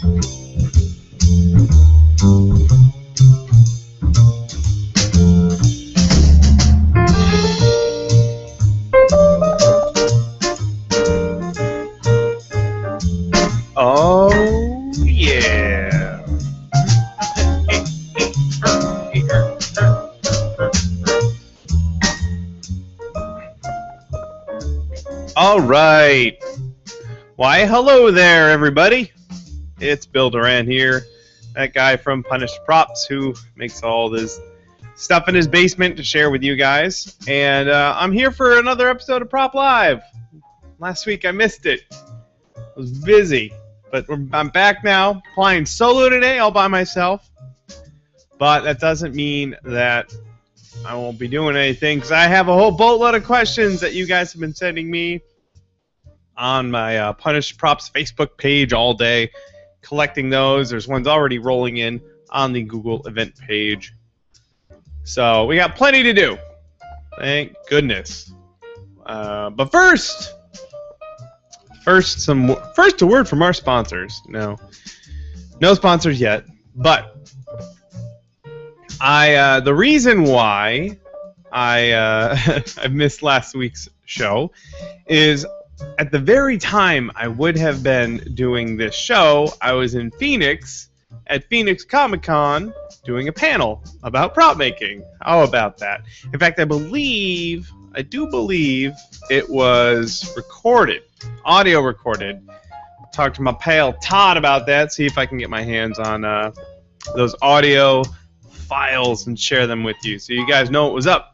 Oh, yeah. All right. Why, hello there, everybody. It's Bill Duran here, that guy from Punished Props who makes all this stuff in his basement to share with you guys. And I'm here for another episode of Prop Live. Last week I missed it. I was busy. But I'm back now, flying solo today, all by myself. But that doesn't mean that I won't be doing anything, because I have a whole boatload of questions that you guys have been sending me on my Punished Props Facebook page all day, collecting those. There's ones already rolling in on the Google event page. So we got plenty to do. Thank goodness. But first, a word from our sponsors. No sponsors yet, but the reason why I missed last week's show is at the very time I would have been doing this show, I was in Phoenix at Phoenix Comic-Con doing a panel about prop making. How about that? In fact, I do believe it was recorded. Audio recorded. Talked to my pal Todd about that, see if I can get my hands on those audio files and share them with you so you guys know what was up.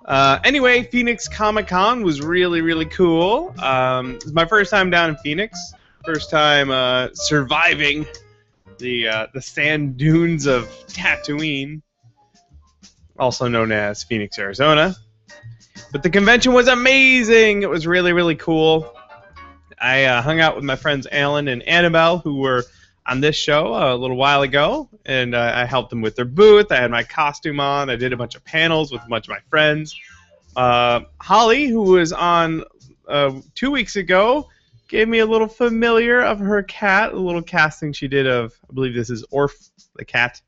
Anyway, Phoenix Comic-Con was really, really cool. It was my first time down in Phoenix. First time surviving the sand dunes of Tatooine, also known as Phoenix, Arizona. But the convention was amazing. It was really, really cool. I hung out with my friends Alan and Annabelle, who were on this show a little while ago, and I helped them with their booth. I had my costume on. I did a bunch of panels with a bunch of my friends. Holly, who was on 2 weeks ago, gave me a little familiar of her cat, a little casting she did of, I believe this is Orf, the cat.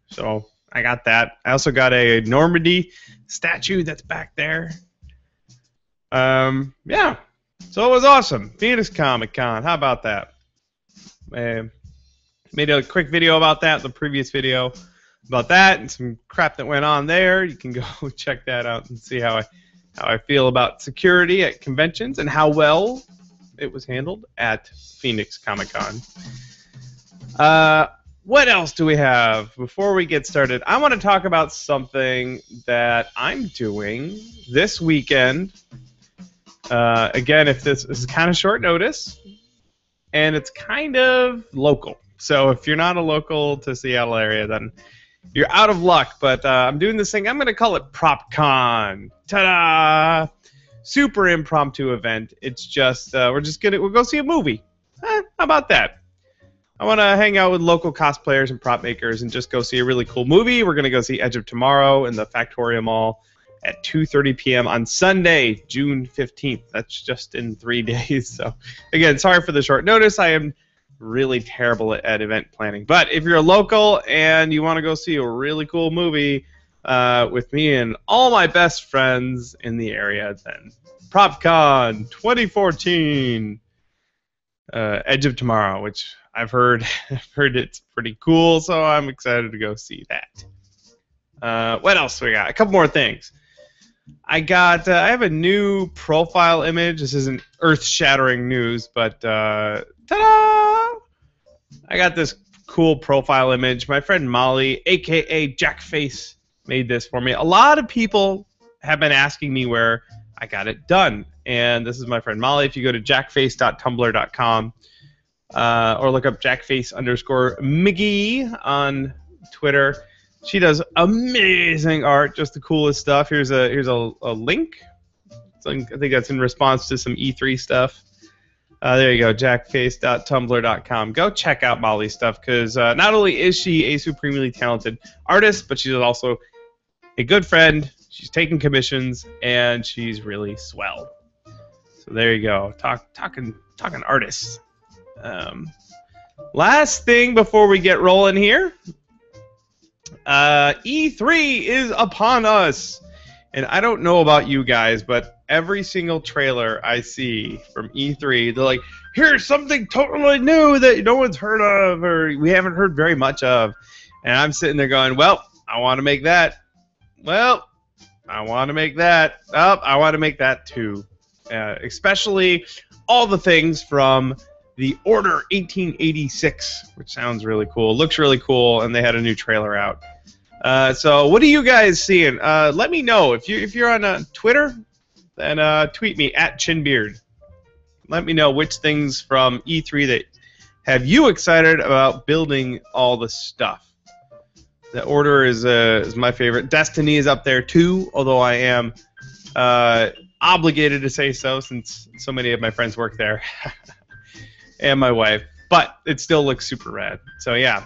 So I got that. I also got a Normandy statue that's back there. Yeah. So it was awesome. Phoenix Comic-Con. How about that? Made a quick video about that, the previous video about that, and some crap that went on there. You can go check that out and see how I feel about security at conventions and how well it was handled at Phoenix Comic-Con. What else do we have? Before we get started, I want to talk about something that I'm doing this weekend. Again, if this is kind of short notice, and it's kind of local. So if you're not a local to Seattle area, then you're out of luck. But I'm doing this thing. I'm going to call it PropCon. Ta-da! Super impromptu event. It's just we'll go see a movie. How about that? I want to hang out with local cosplayers and prop makers and just go see a really cool movie. We're going to go see Edge of Tomorrow in the Factoria Mall at 2:30 p.m. on Sunday, June 15th. That's just in 3 days. So, again, sorry for the short notice. I am really terrible at event planning. But if you're a local and you want to go see a really cool movie with me and all my best friends in the area, then PropCon 2014, Edge of Tomorrow, which I've heard it's pretty cool, so I'm excited to go see that. What else we got? A couple more things. I have a new profile image. This isn't earth-shattering news, but ta-da! I got this cool profile image. My friend Molly, a.k.a. Jackface, made this for me. A lot of people have been asking me where I got it done, and this is my friend Molly. If you go to jackface.tumblr.com or look up jackface_McGee on Twitter, she does amazing art, just the coolest stuff. Here's a link. I think that's in response to some E3 stuff. There you go, jackface.tumblr.com. Go check out Molly's stuff, because not only is she a supremely talented artist, but she's also a good friend. She's taking commissions, and she's really swell. So there you go, talking artists. Last thing before we get rolling here. E3 is upon us. And I don't know about you guys, but every single trailer I see from E3, they're like, here's something totally new that no one's heard of or we haven't heard very much of. And I'm sitting there going, well, I want to make that. Well, I want to make that. Oh, I want to make that too. Especially all the things from the Order 1886, which sounds really cool. Looks really cool, and they had a new trailer out. So what are you guys seeing? Let me know. If you're on Twitter, then tweet me at Chinbeard. Let me know which things from E3 that have you excited about building all the stuff. The Order is my favorite. Destiny is up there too, although I am obligated to say so since so many of my friends work there. And my wife. But it still looks super rad. So yeah.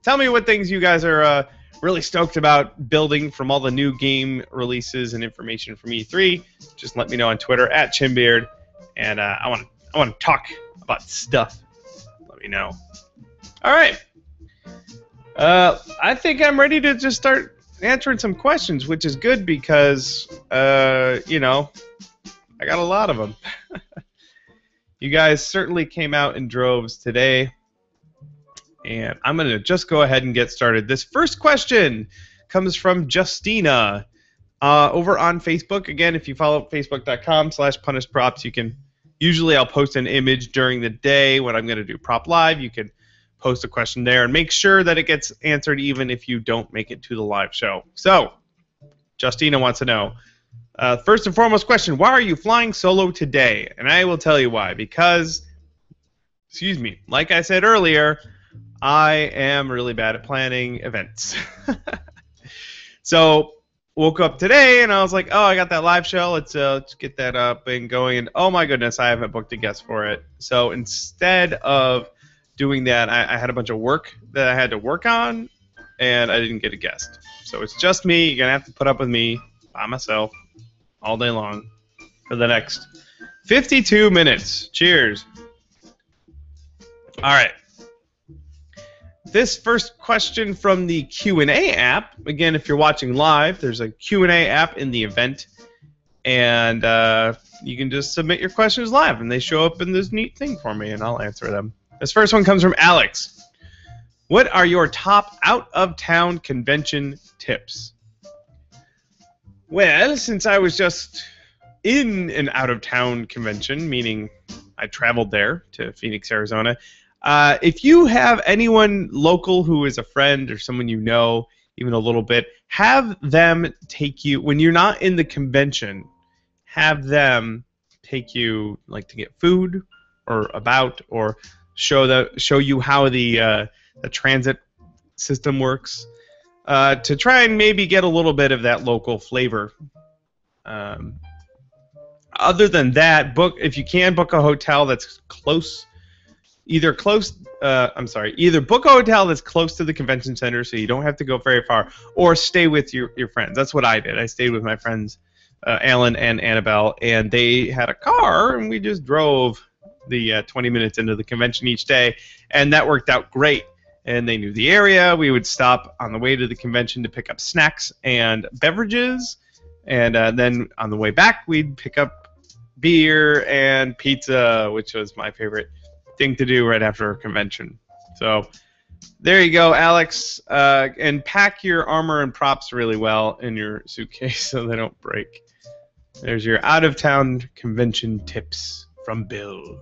Tell me what things you guys are really stoked about building from all the new game releases and information from E3. Just let me know on Twitter at Chinbeard. And I want to talk about stuff. Let me know. Alright. I think I'm ready to just start answering some questions, which is good because you know, I got a lot of them. You guys certainly came out in droves today, and I'm going to just go ahead and get started. This first question comes from Justina over on Facebook. Again, if you follow facebook.com/punishedprops, you can, usually I'll post an image during the day when I'm going to do Prop Live. You can post a question there and make sure that it gets answered even if you don't make it to the live show. So, Justina wants to know, first and foremost question, why are you flying solo today? And I will tell you why. Because, excuse me, like I said earlier, I am really bad at planning events. So, woke up today and I was like, oh, I got that live show. Let's get that up and going. And oh my goodness, I haven't booked a guest for it. So instead of doing that, I had a bunch of work that I had to work on, and I didn't get a guest. So it's just me. You're going to have to put up with me by myself all day long for the next 52 minutes. Cheers. All right. This first question from the Q&A app. Again, if you're watching live, there's a Q&A app in the event, and you can just submit your questions live, and they show up in this neat thing for me, and I'll answer them. This first one comes from Alex. What are your top out-of-town convention tips? Well, since I was just in an out-of-town convention, meaning I traveled there to Phoenix, Arizona, if you have anyone local who is a friend or someone you know, even a little bit, have them take you, when you're not in the convention, have them take you like to get food or about or show you how the transit system works. To try and maybe get a little bit of that local flavor. Other than that, if you can book a hotel that's close, either book a hotel that's close to the convention center so you don't have to go very far, or stay with your friends. That's what I did. I stayed with my friends, Alan and Annabelle, and they had a car, and we just drove the 20 minutes into the convention each day, and that worked out great. And they knew the area. We would stop on the way to the convention to pick up snacks and beverages. And then on the way back, we'd pick up beer and pizza, which was my favorite thing to do right after a convention. So there you go, Alex. And pack your armor and props really well in your suitcase so they don't break. There's your out-of-town convention tips from Bill.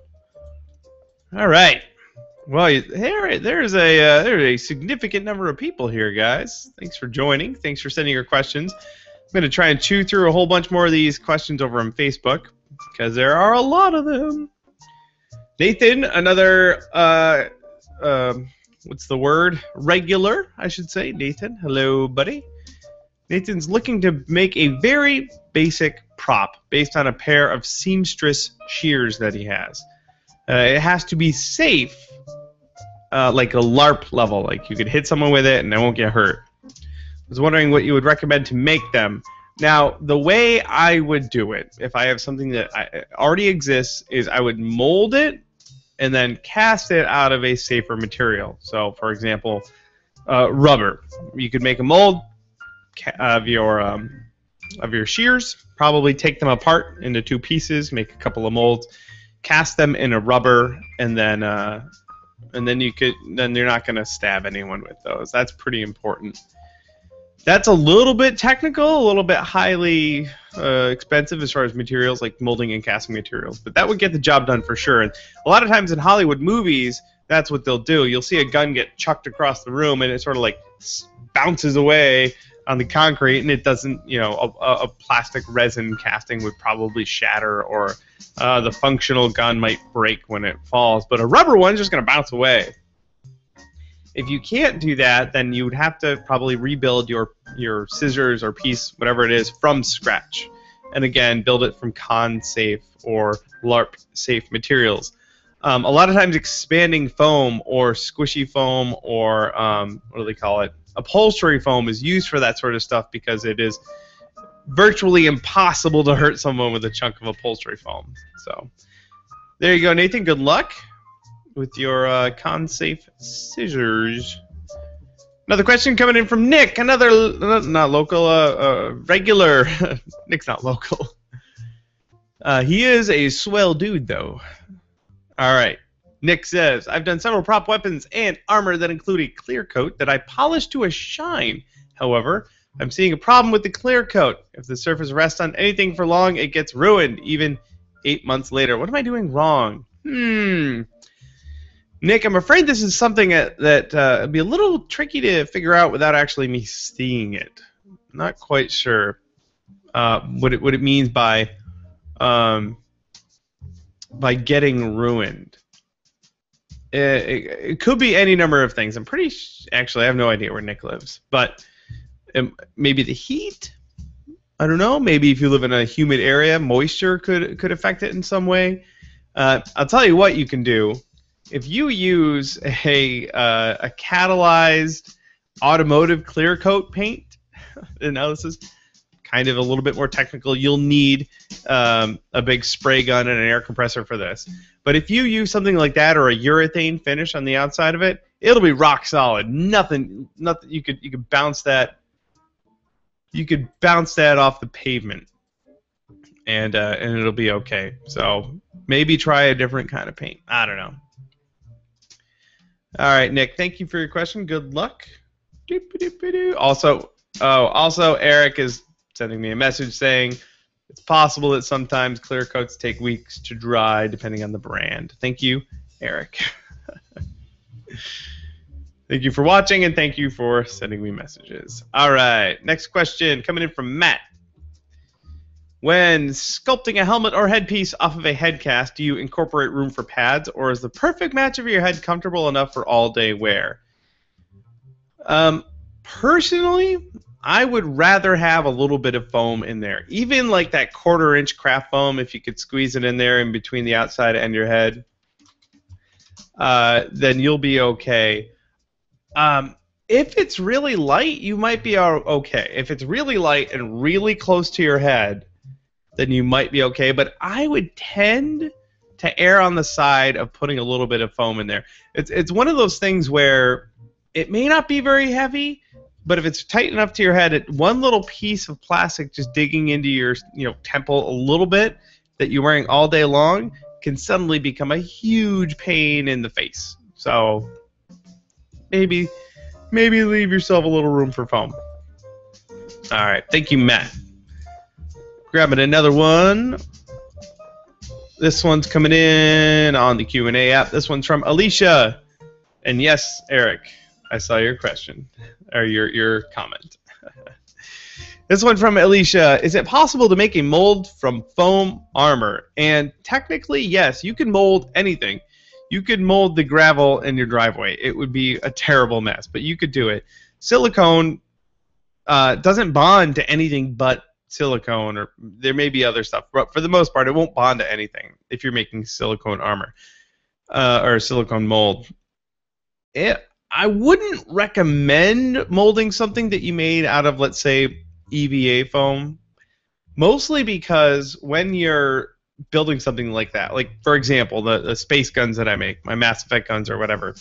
All right. Well, there's a significant number of people here, guys. Thanks for joining. Thanks for sending your questions. I'm going to try and chew through a whole bunch more of these questions over on Facebook because there are a lot of them. Nathan, another, what's the word? Regular, I should say. Nathan, hello, buddy. Nathan's looking to make a very basic prop based on a pair of seamstress shears that he has. It has to be safe. Like a LARP level, like you could hit someone with it and they won't get hurt. I was wondering what you would recommend to make them. Now, the way I would do it, if I have something that already exists, is I would mold it and then cast it out of a safer material. So, for example, rubber. You could make a mold of your shears. Probably take them apart into 2 pieces, make a couple of molds, cast them in a rubber, and then you're not going to stab anyone with those. That's pretty important. That's a little bit technical, a little bit highly expensive as far as materials, like molding and casting materials. But that would get the job done for sure. And a lot of times in Hollywood movies, that's what they'll do. You'll see a gun get chucked across the room, and it sort of like bounces away on the concrete, and it doesn't, a plastic resin casting would probably shatter, or the functional gun might break when it falls. But a rubber one's just going to bounce away. If you can't do that, then you would have to probably rebuild your scissors or piece, whatever it is, from scratch. And again, build it from con-safe or LARP-safe materials. A lot of times expanding foam or squishy foam or, what do they call it, upholstery foam is used for that sort of stuff because it is virtually impossible to hurt someone with a chunk of upholstery foam. So there you go, Nathan. Good luck with your con-safe scissors. Another question coming in from Nick. Another, not local, regular. Nick's not local. He is a swell dude, though. All right. Nick says, I've done several prop weapons and armor that include a clear coat that I polish to a shine. However, I'm seeing a problem with the clear coat. If the surface rests on anything for long, it gets ruined, even 8 months later. What am I doing wrong? Nick, I'm afraid this is something that would be a little tricky to figure out without actually me seeing it. I'm not quite sure what it means by getting ruined. It could be any number of things. Actually, I have no idea where Nick lives, but maybe the heat. I don't know. Maybe if you live in a humid area, moisture could affect it in some way. I'll tell you what you can do. If you use a catalyzed automotive clear coat paint, and now this is kind of a little bit more technical, you'll need a big spray gun and an air compressor for this. But if you use something like that or a urethane finish on the outside of it, it'll be rock solid. Nothing. You could bounce that. You could bounce that off the pavement, and it'll be okay. So maybe try a different kind of paint. I don't know. All right, Nick. Thank you for your question. Good luck. Also, Eric is sending me a message saying it's possible that sometimes clear coats take weeks to dry, depending on the brand. Thank you, Eric. Thank you for watching, and thank you for sending me messages. All right, next question coming in from Matt. When sculpting a helmet or headpiece off of a head cast, do you incorporate room for pads, or is the perfect match of your head comfortable enough for all-day wear? Personally, I would rather have a little bit of foam in there. Even like that 1/4-inch craft foam, if you could squeeze it in there in between the outside and your head, then you'll be okay. If it's really light, you might be okay. If it's really light and really close to your head, then you might be okay. But I would tend to err on the side of putting a little bit of foam in there. It's one of those things where it may not be very heavy, but if it's tight enough to your head, one little piece of plastic just digging into your temple a little bit that you're wearing all day long can suddenly become a huge pain in the face. So maybe leave yourself a little room for foam. All right, thank you, Matt. Grabbing another one. This one's coming in on the Q&A app. This one's from Alicia. And yes, Eric, I saw your question, or your comment. This one from Alicia. Is it possible to make a mold from foam armor? And technically, yes, you can mold anything. You could mold the gravel in your driveway. It would be a terrible mess, but you could do it. Silicone doesn't bond to anything but silicone, or there may be other stuff, but for the most part, it won't bond to anything if you're making silicone armor or silicone mold. I wouldn't recommend molding something that you made out of, let's say, EVA foam, mostly because when you're building something like that. Like, for example, the space guns that I make, my Mass Effect guns or whatever.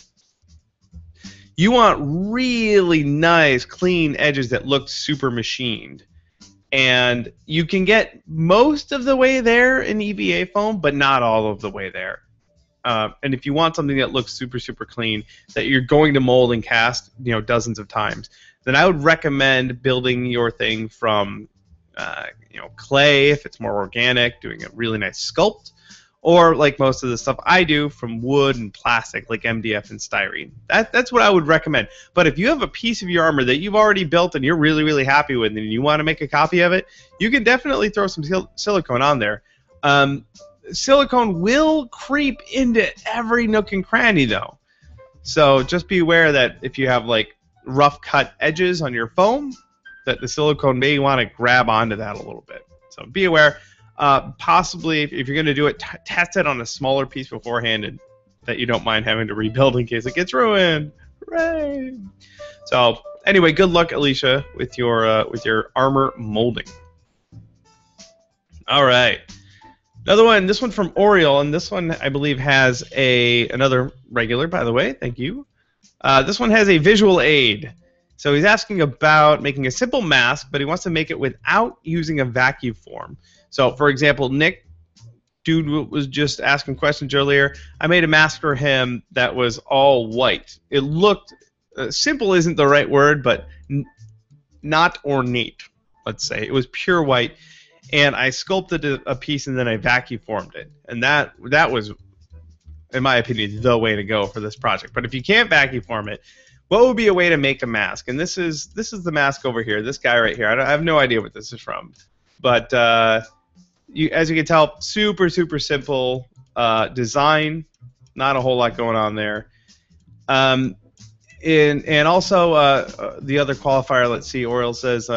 You want really nice, clean edges that look super machined. And you can get most of the way there in EVA foam, but not all of the way there. And if you want something that looks super, super clean, that you're going to mold and cast, dozens of times, then I would recommend building your thing from, clay if it's more organic, doing a really nice sculpt, or like most of the stuff I do from wood and plastic, like MDF and styrene. That's what I would recommend. But if you have a piece of your armor that you've already built and you're really, really happy with, and you want to make a copy of it, you can definitely throw some silicone on there. Silicone will creep into every nook and cranny, though. So just be aware that if you have like rough cut edges on your foam, that the silicone may want to grab onto that a little bit. So be aware. Possibly, if you're going to do it, test it on a smaller piece beforehand, and that you don't mind having to rebuild in case it gets ruined. Hooray! So anyway, good luck, Alicia, with your armor molding. All right, another one. This one from Oriole, and this one I believe has another regular. By the way, thank you. This one has a visual aid. So he's asking about making a simple mask, but he wants to make it without using a vacuum form. So, for example, Nick, dude was just asking questions earlier. I made a mask for him that was all white. It looked simple isn't the right word, but not ornate, let's say. It was pure white, and I sculpted a piece and then I vacuum formed it. And that was, in my opinion, the way to go for this project. But if you can't vacuum form it, what would be a way to make a mask? And this is the mask over here. This guy right here. I have no idea what this is from, but as you can tell, super simple design. Not a whole lot going on there. And also the other qualifier. Let's see. Oriole says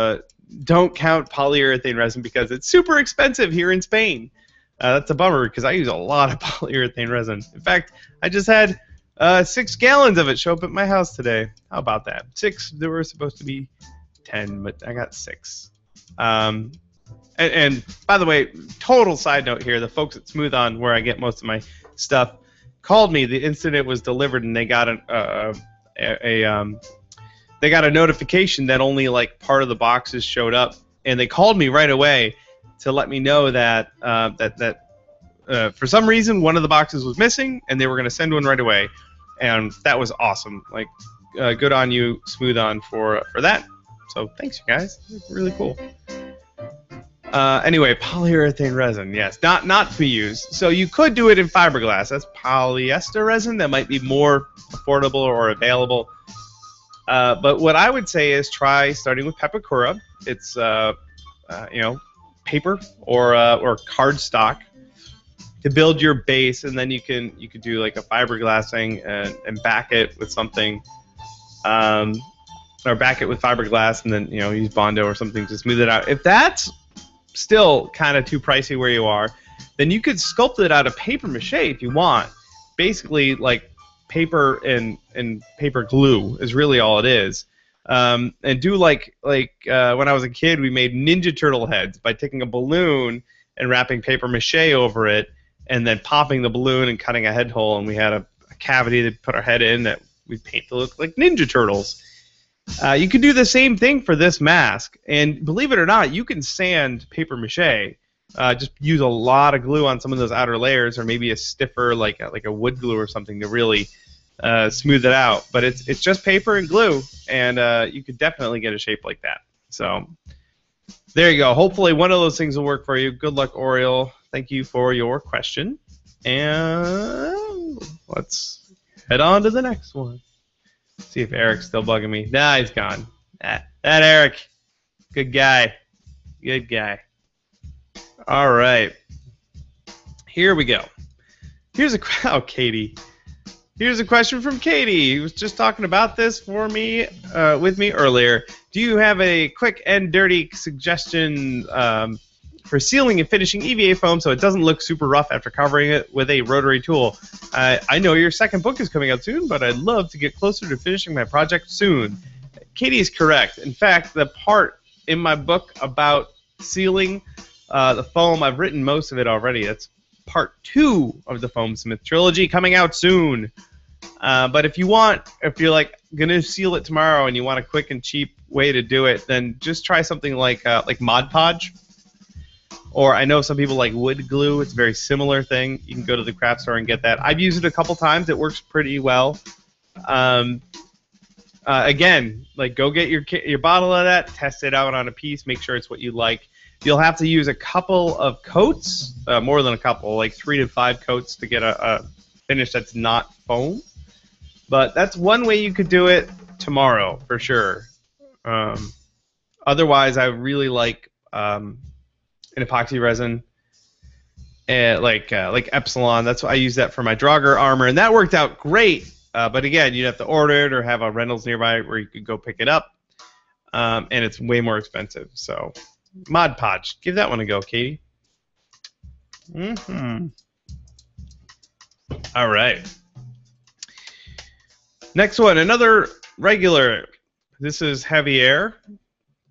don't count polyurethane resin because it's super expensive here in Spain. That's a bummer because I use a lot of polyurethane resin. In fact, I just had 6 gallons of it show up at my house today. How about that? 6. There were supposed to be 10, but I got 6. And by the way, total side note here: the folks at Smooth On, where I get most of my stuff, called me the instant it was delivered, and they got a notification that only like part of the boxes showed up, and they called me right away to let me know that for some reason one of the boxes was missing, and they were going to send one right away. And that was awesome. Like, good on you, Smooth On, for that. So thanks, you guys. Really cool. Anyway, polyurethane resin, yes, not to be used. So you could do it in fiberglass. That's polyester resin. That might be more affordable or available. But what I would say is try starting with Pepakura. It's paper or cardstock to build your base, and then you could do like a fiberglassing and back it with something, or back it with fiberglass, and then use Bondo or something to smooth it out. If that's still kind of too pricey where you are, then you could sculpt it out of paper mache if you want. Basically, like paper and paper glue is really all it is. And do like when I was a kid, we made Ninja Turtle heads by taking a balloon and wrapping paper mache over it, and then popping the balloon and cutting a head hole, and we had a cavity to put our head in that we paint to look like Ninja Turtles. You could do the same thing for this mask, and believe it or not, you can sand paper mache. Just use a lot of glue on some of those outer layers, or maybe a stiffer like a wood glue or something to really smooth it out. But it's just paper and glue, and you could definitely get a shape like that. So there you go. Hopefully one of those things will work for you. Good luck, Oriole. Thank you for your question. And let's head on to the next one. See if Eric's still bugging me. Nah, he's gone. That Eric. Good guy. Good guy. All right. Here we go. Here's a Katie. Here's a question from Katie, who was just talking about this for me, with me earlier. Do you have a quick and dirty suggestion for sealing and finishing EVA foam so it doesn't look super rough after covering it with a rotary tool? I know your second book is coming out soon, but I'd love to get closer to finishing my project soon. Katie is correct. In fact, the part in my book about sealing The foam, I've written most of it already. That's part 2 of the Foamsmith trilogy coming out soon. But if you're like gonna seal it tomorrow and you want a quick and cheap way to do it, then just try something like Mod Podge. Or I know some people like wood glue. It's a very similar thing. You can go to the craft store and get that. I've used it a couple times. It works pretty well. Again, like go get your bottle of that, test it out on a piece, make sure it's what you like. You'll have to use a couple of coats, more than a couple, like 3 to 5 coats to get a finish that's not foam. But that's one way you could do it tomorrow for sure. Otherwise, I really like an epoxy resin, like Epsilon. That's why I use that for my Draugr armor, and that worked out great. But again, you'd have to order it or have a Reynolds nearby where you could go pick it up, and it's way more expensive. So, Mod Podge, give that one a go, Katie. All right. Next one, another regular. This is Javier.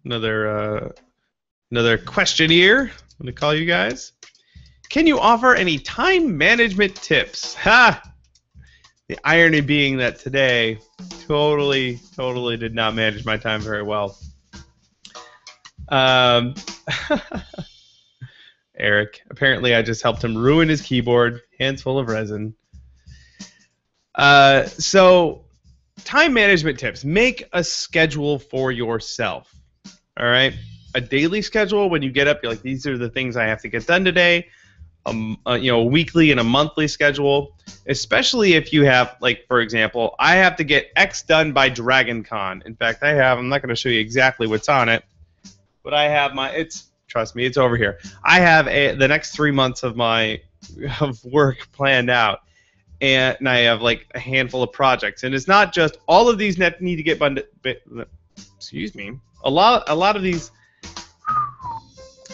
Another question here. I'm gonna call you guys. Can you offer any time management tips? Ha! The irony being that today, totally did not manage my time very well. Eric, apparently I just helped him ruin his keyboard. Hands full of resin. So, time management tips. Make a schedule for yourself. All right? A daily schedule. When you get up, you're like, these are the things I have to get done today. A weekly and a monthly schedule. Especially if you have, like, for example, I have to get X done by DragonCon. In fact, I'm not going to show you exactly what's on it, but I have trust me, it's over here. I have the next 3 months of work planned out, and I have like a handful of projects, and it's not just all of these need to get excuse me. A lot of these.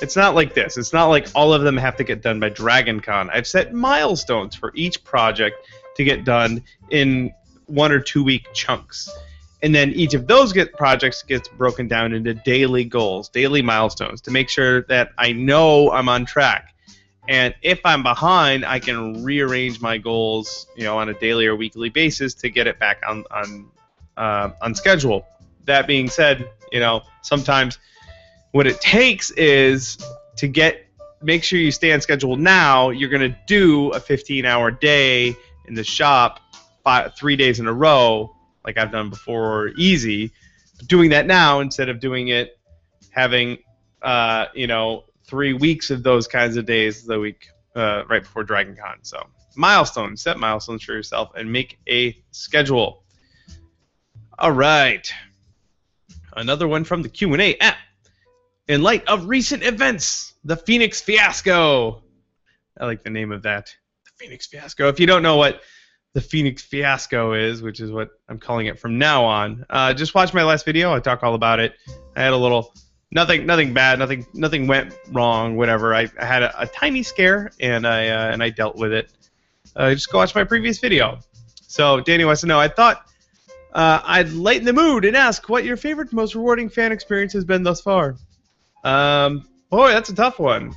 It's not like this. It's not like all of them have to get done by DragonCon. I've set milestones for each project to get done in 1 or 2 week chunks. And then each of those projects gets broken down into daily goals, daily milestones, to make sure that I know I'm on track. And if I'm behind, I can rearrange my goals, on a daily or weekly basis to get it back on schedule. That being said, sometimes what it takes is to make sure you stay on schedule now. You're going to do a 15-hour day in the shop 3 days in a row, like I've done before, easy. Doing that now instead of doing it, having 3 weeks of those kinds of days the week right before DragonCon. So set milestones for yourself and make a schedule. All right, another one from the Q&A app. In light of recent events, the Phoenix Fiasco. I like the name of that, the Phoenix Fiasco. If you don't know what the Phoenix Fiasco is, which is what I'm calling it from now on, just watch my last video. I talk all about it. I had a little, nothing bad, nothing went wrong, whatever. I had a tiny scare, and I dealt with it. Just go watch my previous video. So Danny wants to know, I thought I'd lighten the mood and ask what your favorite, most rewarding fan experience has been thus far. Boy, that's a tough one.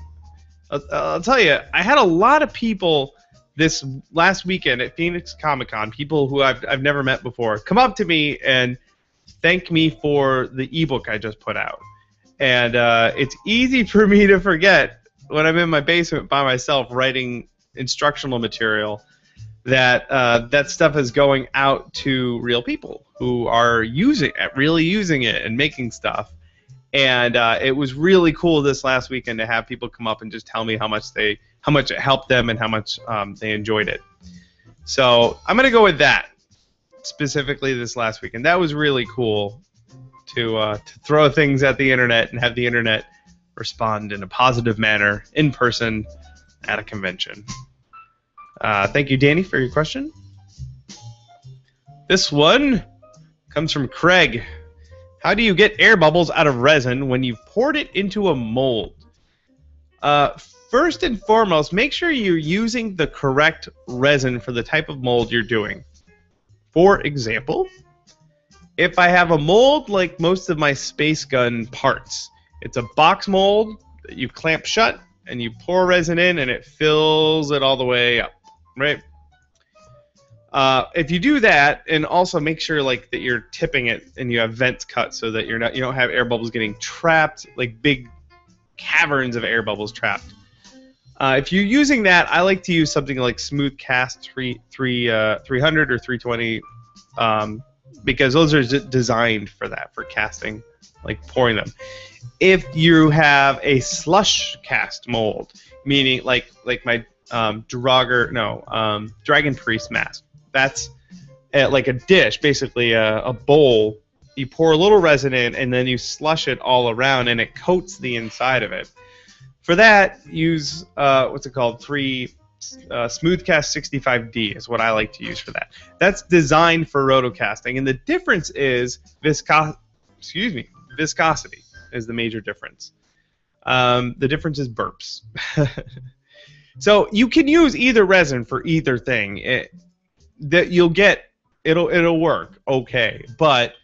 I'll tell you, I had a lot of people this last weekend at Phoenix Comic-Con, people who I've never met before, come up to me and thank me for the ebook I just put out. And it's easy for me to forget when I'm in my basement by myself writing instructional material that that stuff is going out to real people who are really using it and making stuff. And it was really cool this last weekend to have people come up and just tell me how much it helped them and how much they enjoyed it. So I'm gonna go with that specifically this last weekend. That was really cool to throw things at the internet and have the internet respond in a positive manner in person at a convention. Thank you, Danny, for your question. This one comes from Craig. How do you get air bubbles out of resin when you've poured it into a mold? First and foremost, make sure you're using the correct resin for the type of mold you're doing. For example, if I have a mold like most of my Space Gun parts, it's a box mold. that you clamp shut, and you pour resin in, and it fills it all the way up, right? If you do that, and also make sure like that you're tipping it and you have vents cut so that you don't have air bubbles getting trapped, like big caverns of air bubbles trapped. If you're using that, I like to use something like Smoothcast 300 or 320, because those are designed for that, for casting, like pouring them. If you have a slush cast mold, meaning like my Dragon Priest mask, that's like a dish, basically a bowl. You pour a little resin in, and then you slush it all around, and it coats the inside of it. For that, use what's it called? Smoothcast 65D is what I like to use for that. That's designed for rotocasting, and the difference is viscosity is the major difference. The difference is burps. So you can use either resin for either thing. That you'll get, it'll work okay, but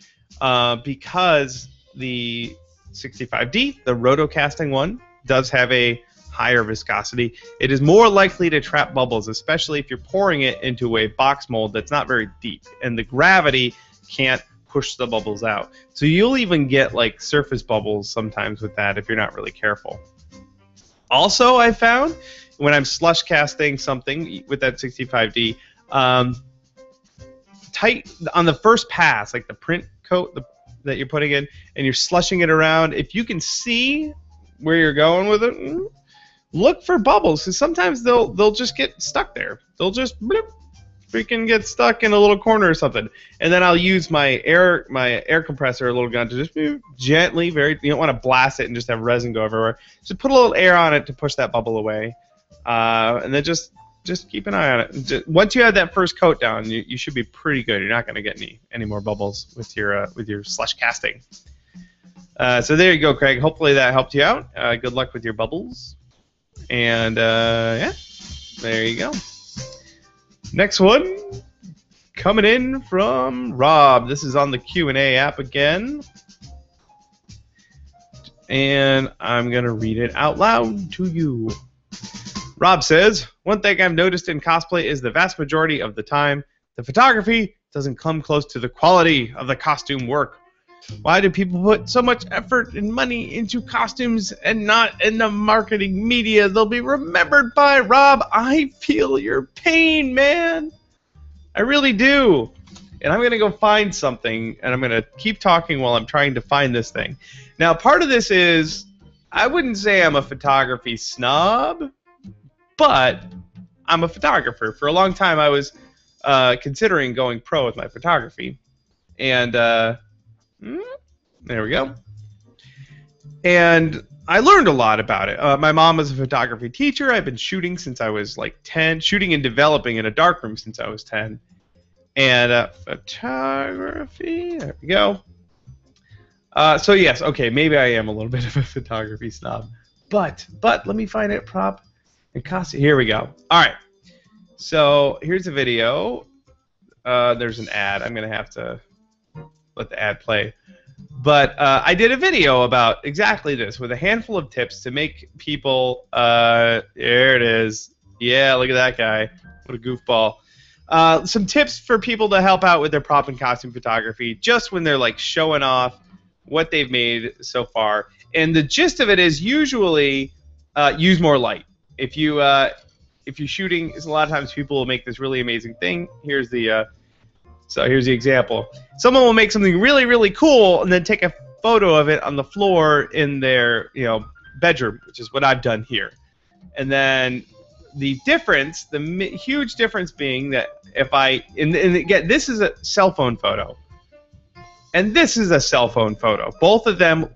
because the 65D, the rotocasting one, does have a higher viscosity, it is more likely to trap bubbles, especially if you're pouring it into a box mold that's not very deep, and the gravity can't push the bubbles out. So you'll even get like surface bubbles sometimes with that if you're not really careful. Also, I found when I'm slush casting something with that 65D, tight on the first pass, like the print coat that you're putting in, and you're slushing it around, if you can see where you're going with it, look for bubbles, because sometimes they'll just get stuck there. They'll just bloop, freaking get stuck in a little corner or something. And then I'll use my air compressor, a little gun, to just gently, you don't want to blast it and just have resin go everywhere. Just put a little air on it to push that bubble away, and then just keep an eye on it. Once you have that first coat down, you should be pretty good. You're not going to get any more bubbles with your slush casting. So there you go, Craig. Hopefully that helped you out. Good luck with your bubbles. And yeah, there you go. Next one, coming in from Rob. This is on the Q&A app again. And I'm going to read it out loud to you. Rob says, one thing I've noticed in cosplay is the vast majority of the time, the photography doesn't come close to the quality of the costume work. Why do people put so much effort and money into costumes and not in the marketing media they'll be remembered by? Rob, I feel your pain, man. I really do. And I'm going to go find something, and I'm going to keep talking while I'm trying to find this thing. Now, part of this is, I wouldn't say I'm a photography snob, but I'm a photographer. For a long time, I was considering going pro with my photography. And there we go. And I learned a lot about it. My mom was a photography teacher. I've been shooting since I was like 10, shooting and developing in a darkroom since I was 10. And photography, there we go. So yes, okay, maybe I am a little bit of a photography snob. But let me find it, prop. And costume. Here we go. All right. So here's a video. There's an ad. I'm going to have to let the ad play. But I did a video about exactly this with a handful of tips to make people... there it is. Yeah, look at that guy. What a goofball. Some tips for people to help out with their prop and costume photography just when they're like showing off what they've made so far. And the gist of it is usually use more light. If you're shooting, a lot of times people will make this really amazing thing. Here's the example. Someone will make something really, really cool and then take a photo of it on the floor in their bedroom, which is what I've done here. And then the difference, the huge difference being that if and again, this is a cell phone photo, and this is a cell phone photo. Both of them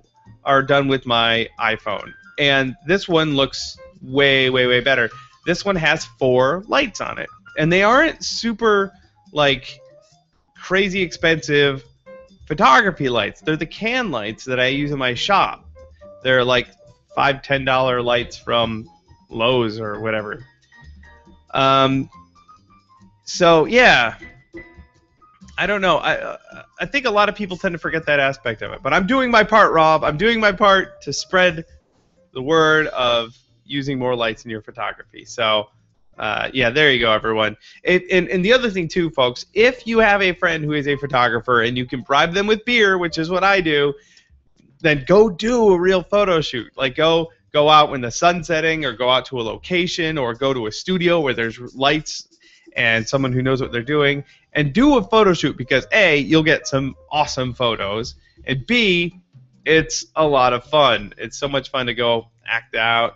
are done with my iPhone, and this one looks way, way, way better. This one has 4 lights on it, and they aren't super like crazy expensive photography lights. They're the can lights that I use in my shop. They're like $5, $10 lights from Lowe's or whatever. So yeah, I don't know. I think a lot of people tend to forget that aspect of it. But I'm doing my part, Rob. I'm doing my part to spread the word of using more lights in your photography. So, yeah, there you go, everyone. And the other thing, too, folks, if you have a friend who is a photographer and you can bribe them with beer, which is what I do, then go do a real photo shoot. Like, go out when the sun's setting, or go out to a location, or go to a studio where there's lights and someone who knows what they're doing, and do a photo shoot, because A, you'll get some awesome photos, and B, it's a lot of fun. It's so much fun to go act out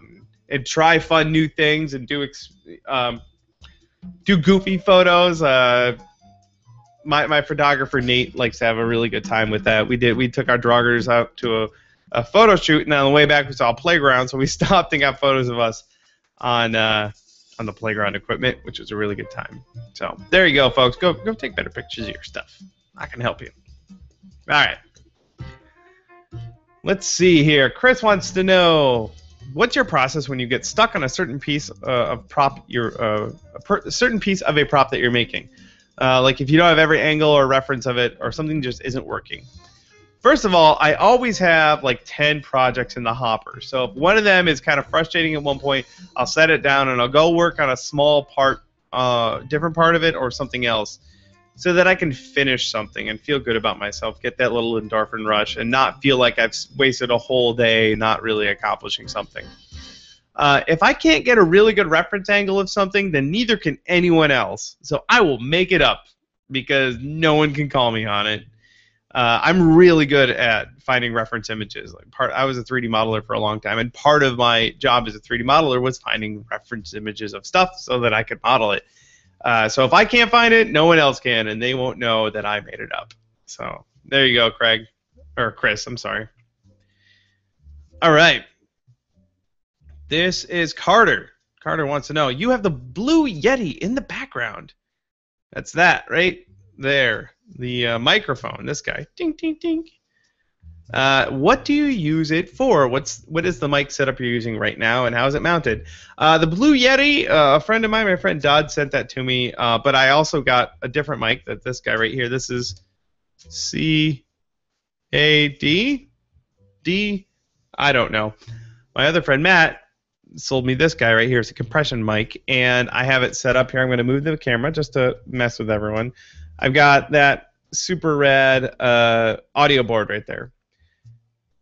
and try fun new things and do goofy photos. My photographer Nate likes to have a really good time with that. We took our draugrs out to a photo shoot, and on the way back we saw a playground, so we stopped and got photos of us on the playground equipment, which was a really good time. So there you go, folks. Go take better pictures of your stuff. I can help you. All right. Let's see here. Chris wants to know, what's your process when you get stuck on a certain piece of prop, a certain piece of a prop that you're making? Like if you don't have every angle or reference of it, or something just isn't working. First of all, I always have like 10 projects in the hopper. So if one of them is kind of frustrating at one point, I'll set it down and I'll go work on a small part, different part of it, or something else, so that I can finish something and feel good about myself, get that little endorphin rush, and not feel like I've wasted a whole day not really accomplishing something. If I can't get a really good reference angle of something, then neither can anyone else. So I will make it up, because no one can call me on it. I'm really good at finding reference images. I was a 3D modeler for a long time, and part of my job as a 3D modeler was finding reference images of stuff so that I could model it. So if I can't find it, no one else can, and they won't know that I made it up. So there you go, Craig. Or Chris, I'm sorry. All right. This is Carter. Carter wants to know, you have the Blue Yeti in the background. That's that right there. The microphone, this guy. Ding, ding, ding. What do you use it for? What is the mic setup you're using right now, and how is it mounted? The Blue Yeti, a friend of mine, my friend Dodd, sent that to me, but I also got a different mic, that this guy right here. This is CAD? D? I don't know. My other friend Matt sold me this guy right here. It's a compression mic, and I have it set up here. I'm going to move the camera just to mess with everyone. I've got that super rad audio board right there.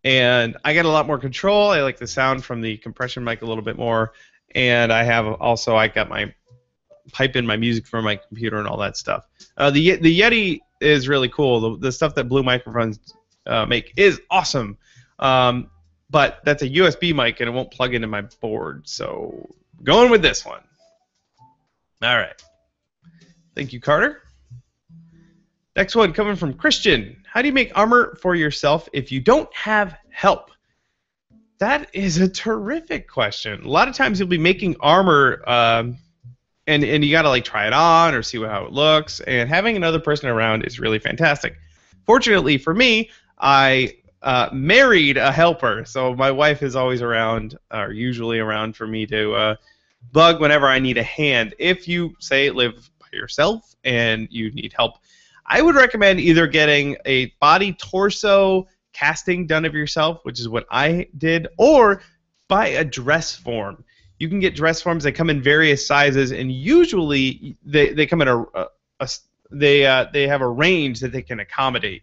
And I get a lot more control. I like the sound from the compression mic a little bit more. And I got my pipe in my music from my computer and all that stuff. The Yeti is really cool. The stuff that Blue microphones make is awesome. But that's a USB mic, and it won't plug into my board. So going with this one. All right. Thank you, Carter. Next one coming from Christian. How do you make armor for yourself if you don't have help? That is a terrific question. A lot of times you'll be making armor, and you got to like try it on or see how it looks, and having another person around is really fantastic. Fortunately for me, I married a helper, so my wife is always around, or usually around, for me to bug whenever I need a hand. If you, say, live by yourself and you need help, I would recommend either getting a body torso casting done of yourself, which is what I did, or buy a dress form. You can get dress forms that come in various sizes, and usually they come in they have a range that they can accommodate.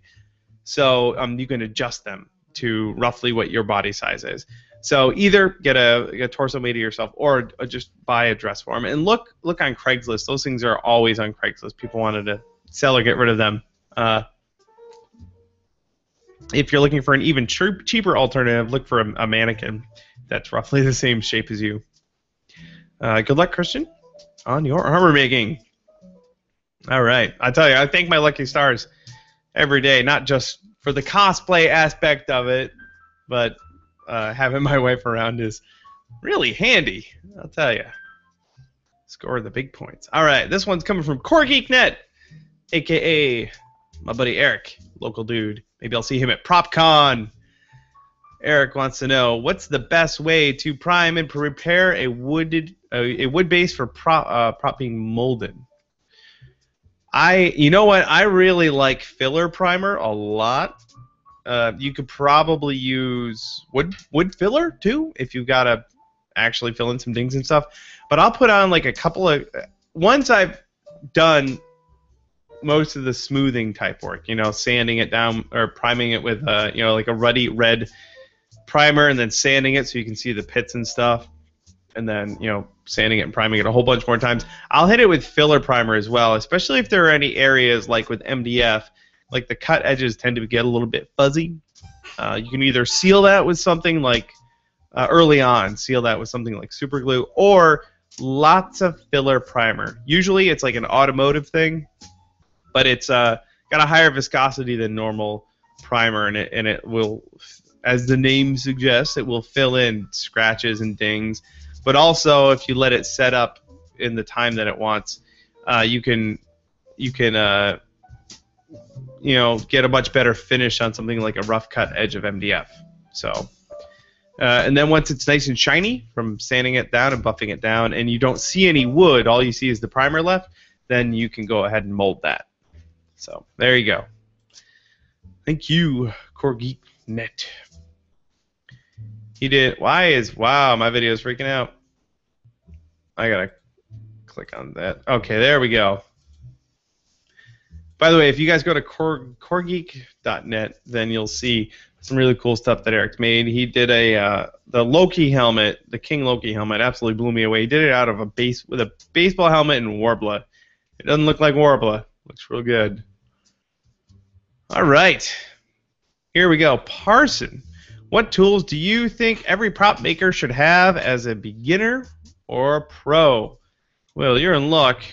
So you can adjust them to roughly what your body size is. So either get a torso made of yourself, or just buy a dress form. And look on Craigslist. Those things are always on Craigslist. People wanted to sell or get rid of them. If you're looking for an even cheaper alternative, look for a mannequin that's roughly the same shape as you. Good luck, Christian, on your armor making. All right. I tell you, I thank my lucky stars every day, not just for the cosplay aspect of it, but having my wife around is really handy, I'll tell you. Score the big points. All right, this one's coming from CoreGeekNet, a.k.a. my buddy Eric, local dude. Maybe I'll see him at PropCon. Eric wants to know, what's the best way to prime and prepare a wood base for prop being molded? You know what? I really like filler primer a lot. You could probably use wood filler too if you've got to actually fill in some dings and stuff. But I'll put on like a couple of once I've done most of the smoothing type work, sanding it down or priming it with like a ruddy red primer and then sanding it so you can see the pits and stuff, and then sanding it and priming it a whole bunch more times. I'll hit it with filler primer as well, especially if there are any areas like with MDF, like the cut edges tend to get a little bit fuzzy. You can either seal that with something like early on, seal that with something like super glue, or lots of filler primer. Usually it's like an automotive thing, but it's got a higher viscosity than normal primer, and it will, as the name suggests, it will fill in scratches and dings. But also, if you let it set up in the time that it wants, you can get a much better finish on something like a rough cut edge of MDF. So, and then once it's nice and shiny from sanding it down and buffing it down, and you don't see any wood, all you see is the primer left, then you can go ahead and mold that. So there you go. Thank you, CoreGeekNet. He did. Wow, my video is freaking out. I gotta click on that. Okay, there we go. By the way, if you guys go to CoreGeek.net, then you'll see some really cool stuff that Eric's made. He did the Loki helmet, the King Loki helmet, absolutely blew me away. He did it out of with a baseball helmet and Warbler. It doesn't look like Warbler. Looks real good. All right, here we go. Parson, what tools do you think every prop maker should have as a beginner or a pro? Well, you're in luck.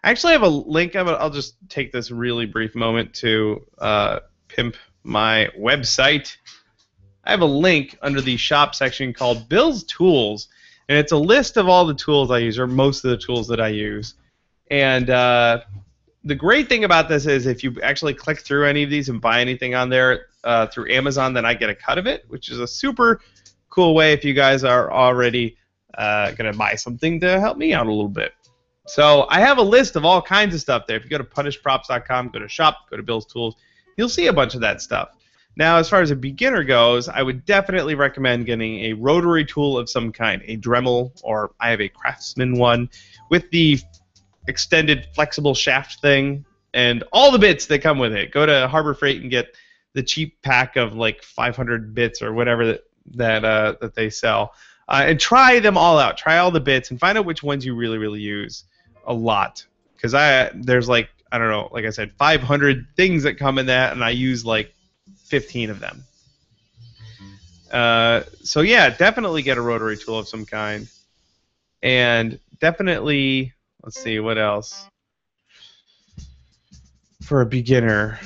I actually have a link. I'll just take this really brief moment to pimp my website. I have a link under the shop section called Bill's Tools, and it's a list of all the tools I use, or most of the tools that I use. And the great thing about this is if you actually click through any of these and buy anything on there through Amazon, then I get a cut of it, which is a super cool way if you guys are already going to buy something to help me out a little bit. So I have a list of all kinds of stuff there. If you go to punishprops.com, go to shop, go to Bill's Tools, you'll see a bunch of that stuff. Now, as far as a beginner goes, I would definitely recommend getting a rotary tool of some kind, a Dremel, or I have a Craftsman one, with the extended flexible shaft thing and all the bits that come with it. Go to Harbor Freight and get the cheap pack of like 500 bits or whatever that they sell, and try them all out. Try all the bits and find out which ones you really, really use a lot. Because there's like, I don't know, like I said, 500 things that come in that, and I use like 15 of them. So yeah, definitely get a rotary tool of some kind, and definitely. Let's see, what else? For a beginner,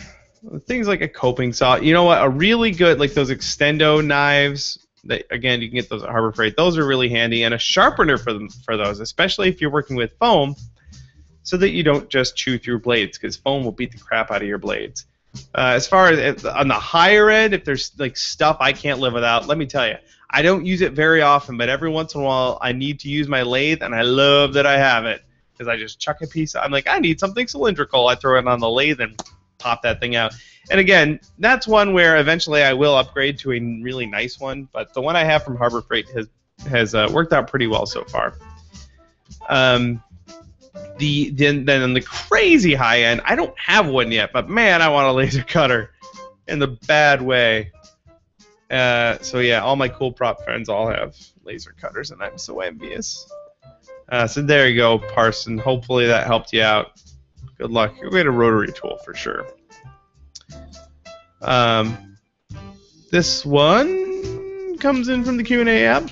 things like a coping saw. You know what? A really good, like those extendo knives, that, again, you can get those at Harbor Freight. Those are really handy. And a sharpener for those, especially if you're working with foam, so that you don't just chew through blades, because foam will beat the crap out of your blades. As far as on the higher end, if there's like stuff I can't live without, let me tell you, I don't use it very often, but every once in a while I need to use my lathe, and I love that I have it. Because I just chuck a piece. I'm like, I need something cylindrical. I throw it on the lathe and pop that thing out. And again, that's one where eventually I will upgrade to a really nice one. But the one I have from Harbor Freight has worked out pretty well so far. Then on the crazy high end, I don't have one yet. But man, I want a laser cutter in the bad way. So yeah, all my cool prop friends all have laser cutters, and I'm so envious. So there you go, Parson. Hopefully that helped you out. Good luck. You'll get a rotary tool for sure. This one comes in from the Q&A app.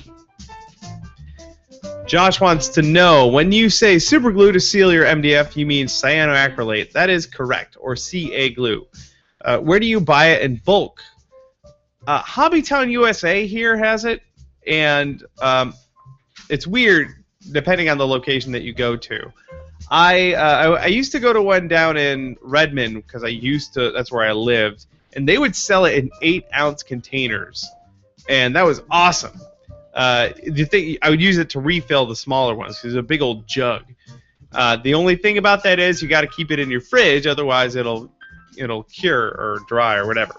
Josh wants to know, when you say super glue to seal your MDF, you mean cyanoacrylate. That is correct, or CA glue. Where do you buy it in bulk? Hobbytown USA here has it, and it's weird depending on the location that you go to. I used to go to one down in Redmond because that's where I lived, and they would sell it in 8-ounce containers, and that was awesome. The thing, I would use it to refill the smaller ones because it's a big old jug. The only thing about that is you got to keep it in your fridge, otherwise it'll cure or dry or whatever.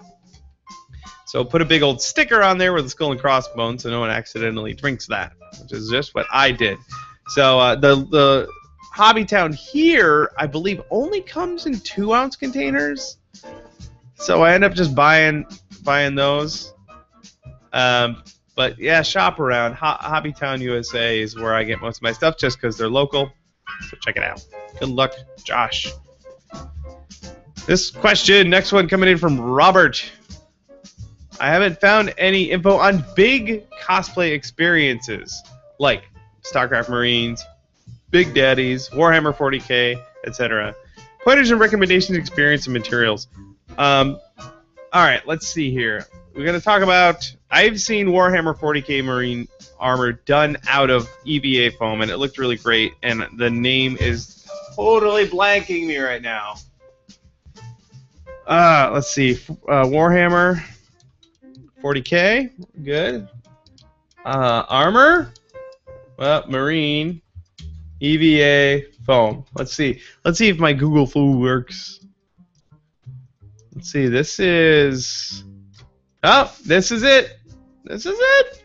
So put a big old sticker on there with a skull and crossbones so no one accidentally drinks that, which is just what I did. So the Hobbytown here, I believe, only comes in 2-ounce containers. So I end up just buying those. But yeah, shop around. Hobbytown USA is where I get most of my stuff just because they're local. So check it out. Good luck, Josh. This question, next one coming in from Robert. I haven't found any info on big cosplay experiences like StarCraft Marines, Big Daddies, Warhammer 40K, etc. Pointers and recommendations, experience, and materials. All right, let's see here. We're going to talk about... I've seen Warhammer 40K Marine armor done out of EVA foam, and it looked really great, and the name is totally blanking me right now. Let's see. Warhammer 40K, good. Armor, well, Marine, EVA, foam. Let's see. Let's see if my Google Foo works. Let's see. This is. Oh, this is it. This is it.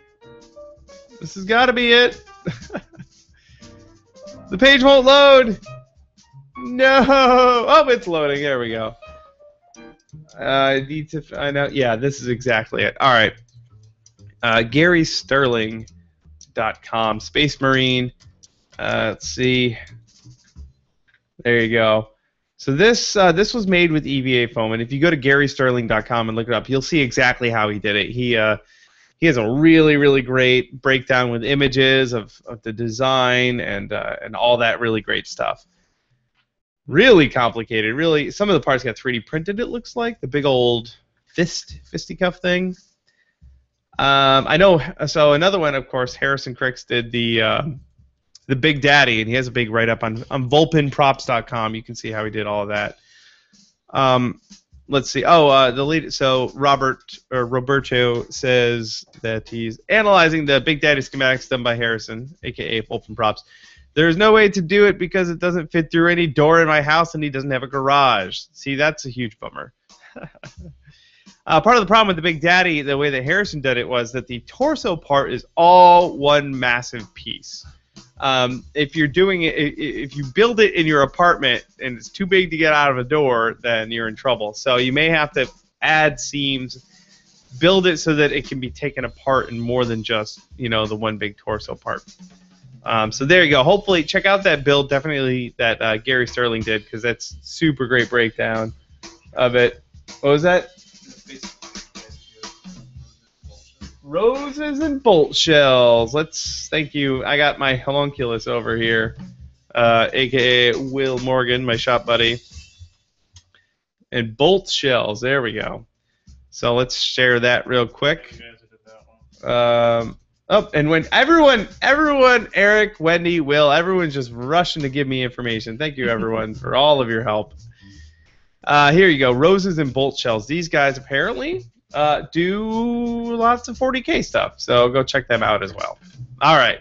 This has got to be it. The page won't load. No. Oh, it's loading. There we go. I need to find out. Yeah, this is exactly it. All right. GarySterling.com. Space Marine. Let's see. There you go. So this was made with EVA foam, and if you go to GarySterling.com and look it up, you'll see exactly how he did it. He has a really, really great breakdown with images of the design and all that really great stuff. Really complicated. Really, some of the parts got 3D printed. It looks like the big old fisticuff thing. I know. So another one, of course, Harrison Cricks did the Big Daddy, and he has a big write-up on Vulpinprops.com. You can see how he did all of that. Let's see. Oh, the lead. So Roberto says that he's analyzing the Big Daddy schematics done by Harrison, aka Vulpin Props. There's no way to do it because it doesn't fit through any door in my house, and he doesn't have a garage. See, that's a huge bummer. Part of the problem with the Big Daddy, the way that Harrison did it, was that the torso part is all one massive piece. If you're doing it, if you build it in your apartment and it's too big to get out of a door, then you're in trouble. So you may have to add seams, build it so that it can be taken apart in more than just, you know, the one big torso part. So there you go. Hopefully, check out that build, definitely, that Gary Sterling did, because that's super great breakdown of it. What was that? Roses and bolt shells. Thank you. I got my homunculus over here, aka Will Morgan, my shop buddy. And bolt shells. There we go. So let's share that real quick. Oh, and when everyone, Eric, Wendy, Will, everyone's just rushing to give me information. Thank you, everyone, for all of your help. Here you go. Roses and bolt shells. These guys apparently do lots of 40K stuff, so go check them out as well. All right,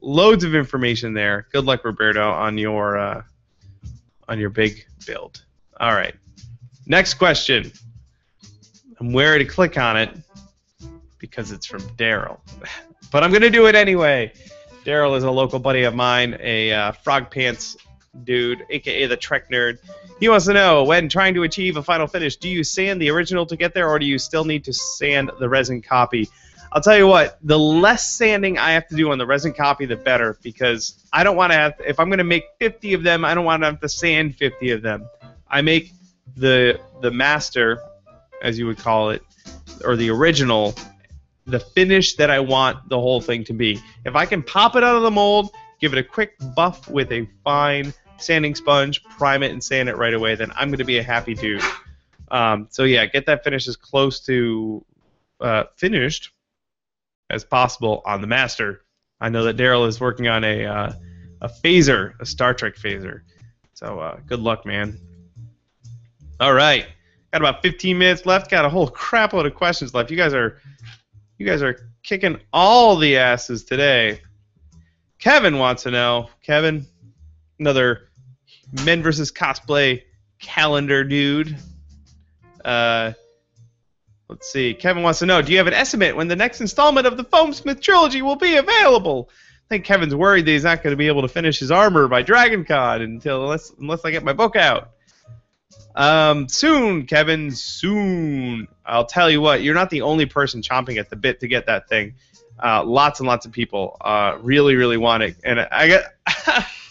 loads of information there. Good luck, Roberto, on your big build. All right, next question. I'm wary to click on it because it's from Daryl, but I'm gonna do it anyway. Daryl is a local buddy of mine, a Frog Pants dude, aka the Trek Nerd. He wants to know, when trying to achieve a final finish, do you sand the original to get there, or do you still need to sand the resin copy? I'll tell you what, the less sanding I have to do on the resin copy, the better, because I don't want to have, if I'm going to make 50 of them, I don't want to have to sand 50 of them. I make the master, as you would call it, or the original, the finish that I want the whole thing to be. If I can pop it out of the mold, give it a quick buff with a fine sanding sponge, prime it, and sand it right away, then I'm going to be a happy dude. So yeah, get that finish as close to finished as possible on the master. I know that Daryl is working on a phaser, a Star Trek phaser. So good luck, man. All right, got about 15 minutes left. Got a whole crap load of questions left. You guys are kicking all the asses today. Kevin wants to know. Kevin, another Men vs. Cosplay calendar dude. Let's Let's see. Kevin wants to know, do you have an estimate when the next installment of the Foamsmith trilogy will be available? I think Kevin's worried that he's not going to be able to finish his armor by DragonCon unless I get my book out. Soon, Kevin, soon. I'll tell you what, you're not the only person chomping at the bit to get that thing. Lots and lots of people really, really want it. And I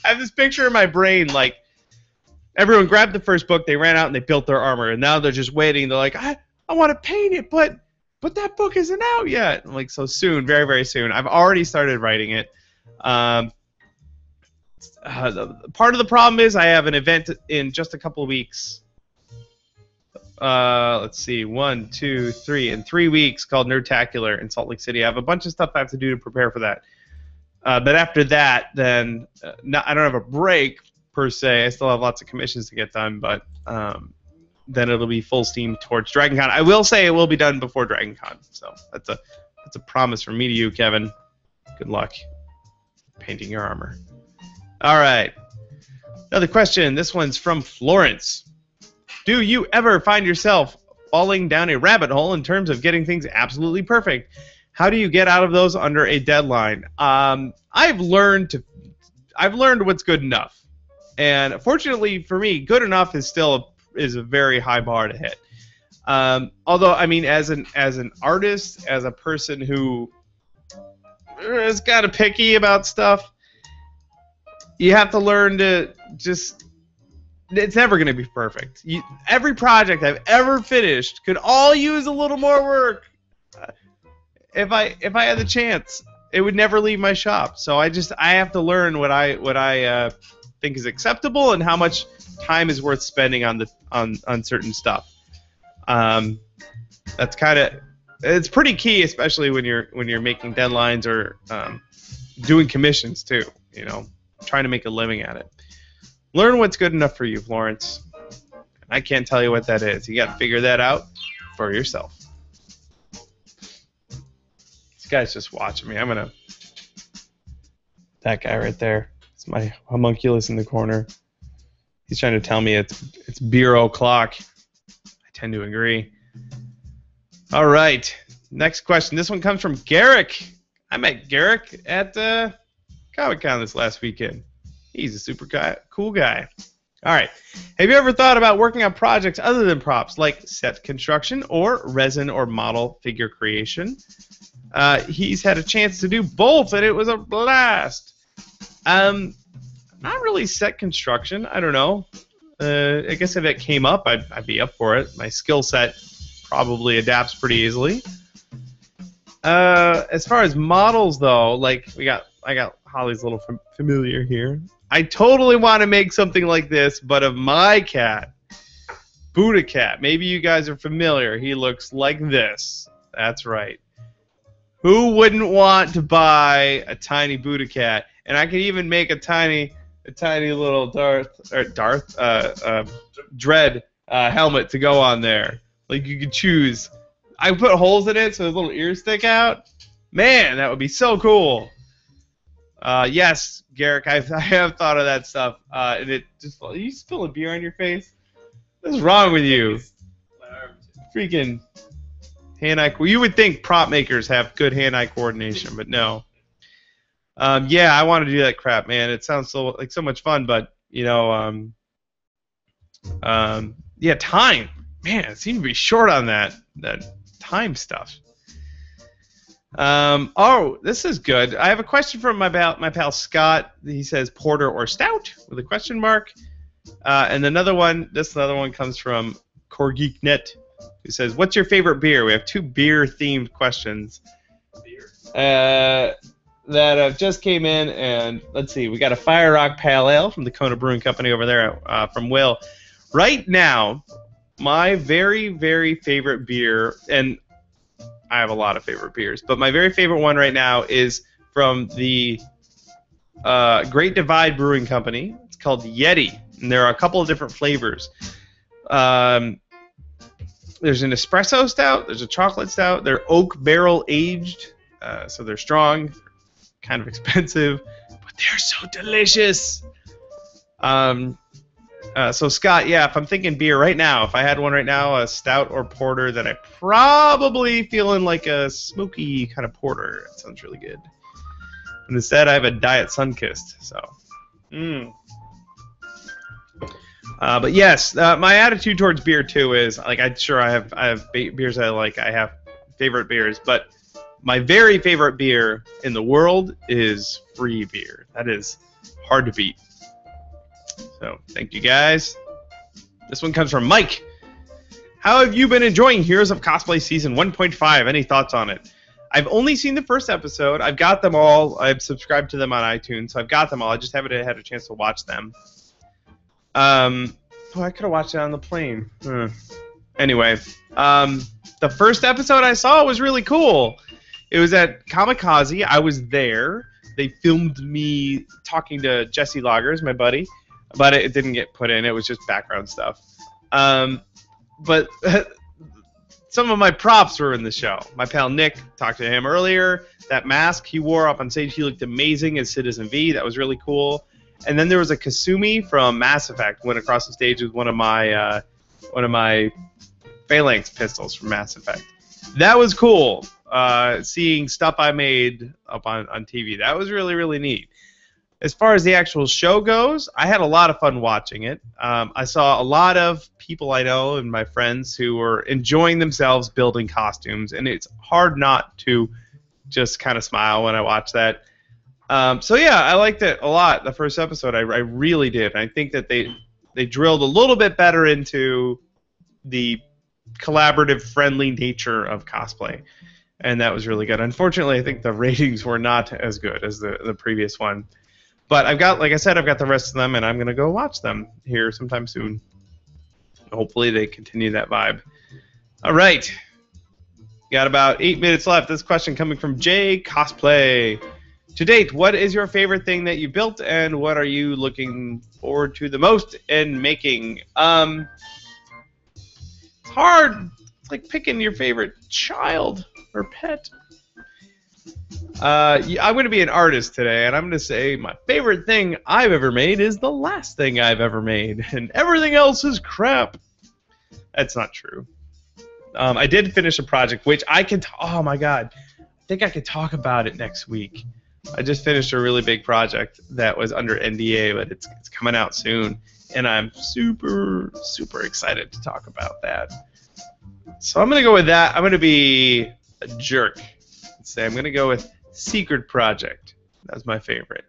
have this picture in my brain, like, everyone grabbed the first book, they ran out and they built their armor, and now they're just waiting. They're like, I want to paint it, but that book isn't out yet. I'm like, so soon, very, very soon. I've already started writing it. Part of the problem is I have an event in just a couple of weeks. Let's see, 1, 2, 3, in 3 weeks called Nerdtacular in Salt Lake City. I have a bunch of stuff I have to do to prepare for that. But after that, then I don't have a break per se. I still have lots of commissions to get done, but then it'll be full steam towards DragonCon. I will say it will be done before DragonCon, so that's a promise from me to you, Kevin. Good luck painting your armor. All right, another question. This one's from Florence. Do you ever find yourself falling down a rabbit hole in terms of getting things absolutely perfect? How do you get out of those under a deadline? I've learned what's good enough, and fortunately for me, good enough is still a very high bar to hit. Although, I mean, as an artist, as a person who is kind of picky about stuff, you have to learn to just. It's never going to be perfect. Every project I've ever finished could all use a little more work. If I had the chance, it would never leave my shop. So I have to learn what I think is acceptable and how much time is worth spending on certain stuff. That's it's pretty key, especially when you're making deadlines or doing commissions too. You know, trying to make a living at it. Learn what's good enough for you, Florence. I can't tell you what that is. You got to figure that out for yourself. This guy's just watching me. That guy right there. It's my homunculus in the corner. He's trying to tell me it's beer o'clock. I tend to agree. All right. Next question. This one comes from Garrick. I met Garrick at Comic-Con this last weekend. He's a super cool guy. All right. Have you ever thought about working on projects other than props, like set construction or resin or model figure creation? He's had a chance to do both, and it was a blast. Not really set construction. I don't know. I guess if it came up, I'd be up for it. My skill set probably adapts pretty easily. As far as models, though, like I got Holly's little familiar here. I totally want to make something like this, but of my cat, Buddha Cat. Maybe you guys are familiar. He looks like this. That's right. Who wouldn't want to buy a tiny Buddha Cat? And I could even make a tiny little Dread helmet to go on there. Like you could choose. I put holes in it so his little ears stick out. Man, that would be so cool. Yes, Garrick, I have thought of that stuff. And it just, are you spilling beer on your face? What's wrong with you? Freaking hand-eye. You would think prop makers have good hand-eye coordination, but no. Yeah, I want to do that crap, man. It sounds so much fun, but you know, yeah, time. Man, it seemed to be short on that time stuff. Oh, this is good. I have a question from my pal Scott. He says porter or stout with a question mark. And another one comes from CorGeekNet, who says, "What's your favorite beer?" We have two beer-themed questions. Beer. That just came in, and let's see. We got a Fire Rock Pale Ale from the Kona Brewing Company over there from Will. Right now, my very, very favorite beer, and I have a lot of favorite beers, but my very favorite one right now is from the Great Divide Brewing Company. It's called Yeti, and there are a couple of different flavors. There's an espresso stout, there's a chocolate stout. They're oak barrel aged, so they're strong, kind of expensive, but they're so delicious. So Scott, yeah, if I'm thinking beer right now, if I had one right now, a stout or porter, then I probably feeling like a smoky kind of porter. That sounds really good. And instead, I have a Diet Sunkist. So, but yes, my attitude towards beer too is like I have beers I like. I have favorite beers, but my very favorite beer in the world is free beer. That is hard to beat. So, thank you guys. This one comes from Mike. How have you been enjoying Heroes of Cosplay Season 1.5? Any thoughts on it? I've only seen the first episode. I've got them all. I've subscribed to them on iTunes, so I've got them all. I just haven't had a chance to watch them. I could have watched it on the plane. Anyway, the first episode I saw was really cool. It was at Kamikaze. I was there. They filmed me talking to Jesse Loggers, my buddy. But it didn't get put in. It was just background stuff. But some of my props were in the show. My pal Nick, talked to him earlier. That mask he wore up on stage, he looked amazing as Citizen V. That was really cool. And then there was a Kasumi from Mass Effect went across the stage with one of my Phalanx pistols from Mass Effect. That was cool. Seeing stuff I made up on TV. That was really, really neat. As far as the actual show goes, I had a lot of fun watching it. I saw a lot of people I know and my friends who were enjoying themselves building costumes, and it's hard not to just kind of smile when I watch that. So yeah, I liked it a lot. The first episode, I really did. I think that they drilled a little bit better into the collaborative, friendly nature of cosplay, and that was really good. Unfortunately, I think the ratings were not as good as the previous one. But like I said, I've got the rest of them, and I'm going to go watch them here sometime soon. Hopefully they continue that vibe. All right. Got about 8 minutes left. This question coming from Jay Cosplay. To date, what is your favorite thing that you built, and what are you looking forward to the most in making? It's hard. It's like picking your favorite child or pet. I'm going to be an artist today, and I'm going to say my favorite thing I've ever made is the last thing I've ever made, and everything else is crap. That's not true. I did finish a project, which I can... oh, my God. I think I could talk about it next week. I just finished a really big project that was under NDA, but it's coming out soon, and I'm super, super excited to talk about that. So I'm going to go with that. I'm going to be a jerk. Say I'm going to go with Secret Project. That's my favorite.